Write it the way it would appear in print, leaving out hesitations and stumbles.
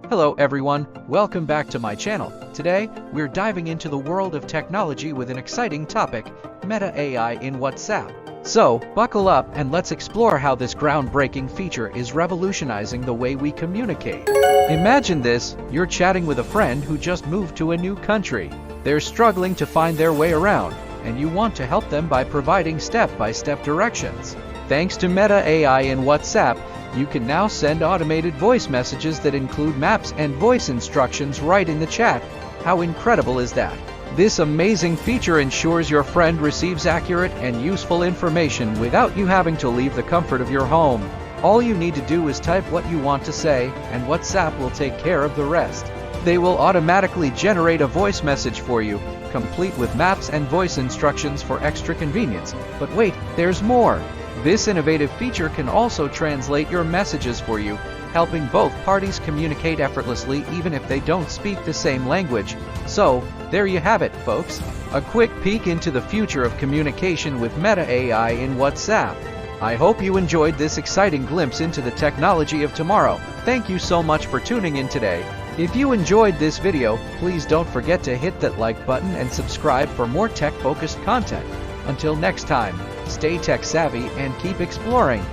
Hello everyone, welcome back to my channel. Today, we're diving into the world of technology with an exciting topic, Meta AI in WhatsApp. So, buckle up and let's explore how this groundbreaking feature is revolutionizing the way we communicate. Imagine this, you're chatting with a friend who just moved to a new country. They're struggling to find their way around, and you want to help them by providing step-by-step directions. Thanks to Meta AI in WhatsApp, you can now send automated voice messages that include maps and voice instructions right in the chat. How incredible is that? This amazing feature ensures your friend receives accurate and useful information without you having to leave the comfort of your home. All you need to do is type what you want to say, and WhatsApp will take care of the rest. They will automatically generate a voice message for you, complete with maps and voice instructions for extra convenience. But wait, there's more! This innovative feature can also translate your messages for you, helping both parties communicate effortlessly even if they don't speak the same language. So, there you have it, folks. A quick peek into the future of communication with Meta AI in WhatsApp. I hope you enjoyed this exciting glimpse into the technology of tomorrow. Thank you so much for tuning in today. If you enjoyed this video, please don't forget to hit that like button and subscribe for more tech-focused content. Until next time, stay tech-savvy and keep exploring.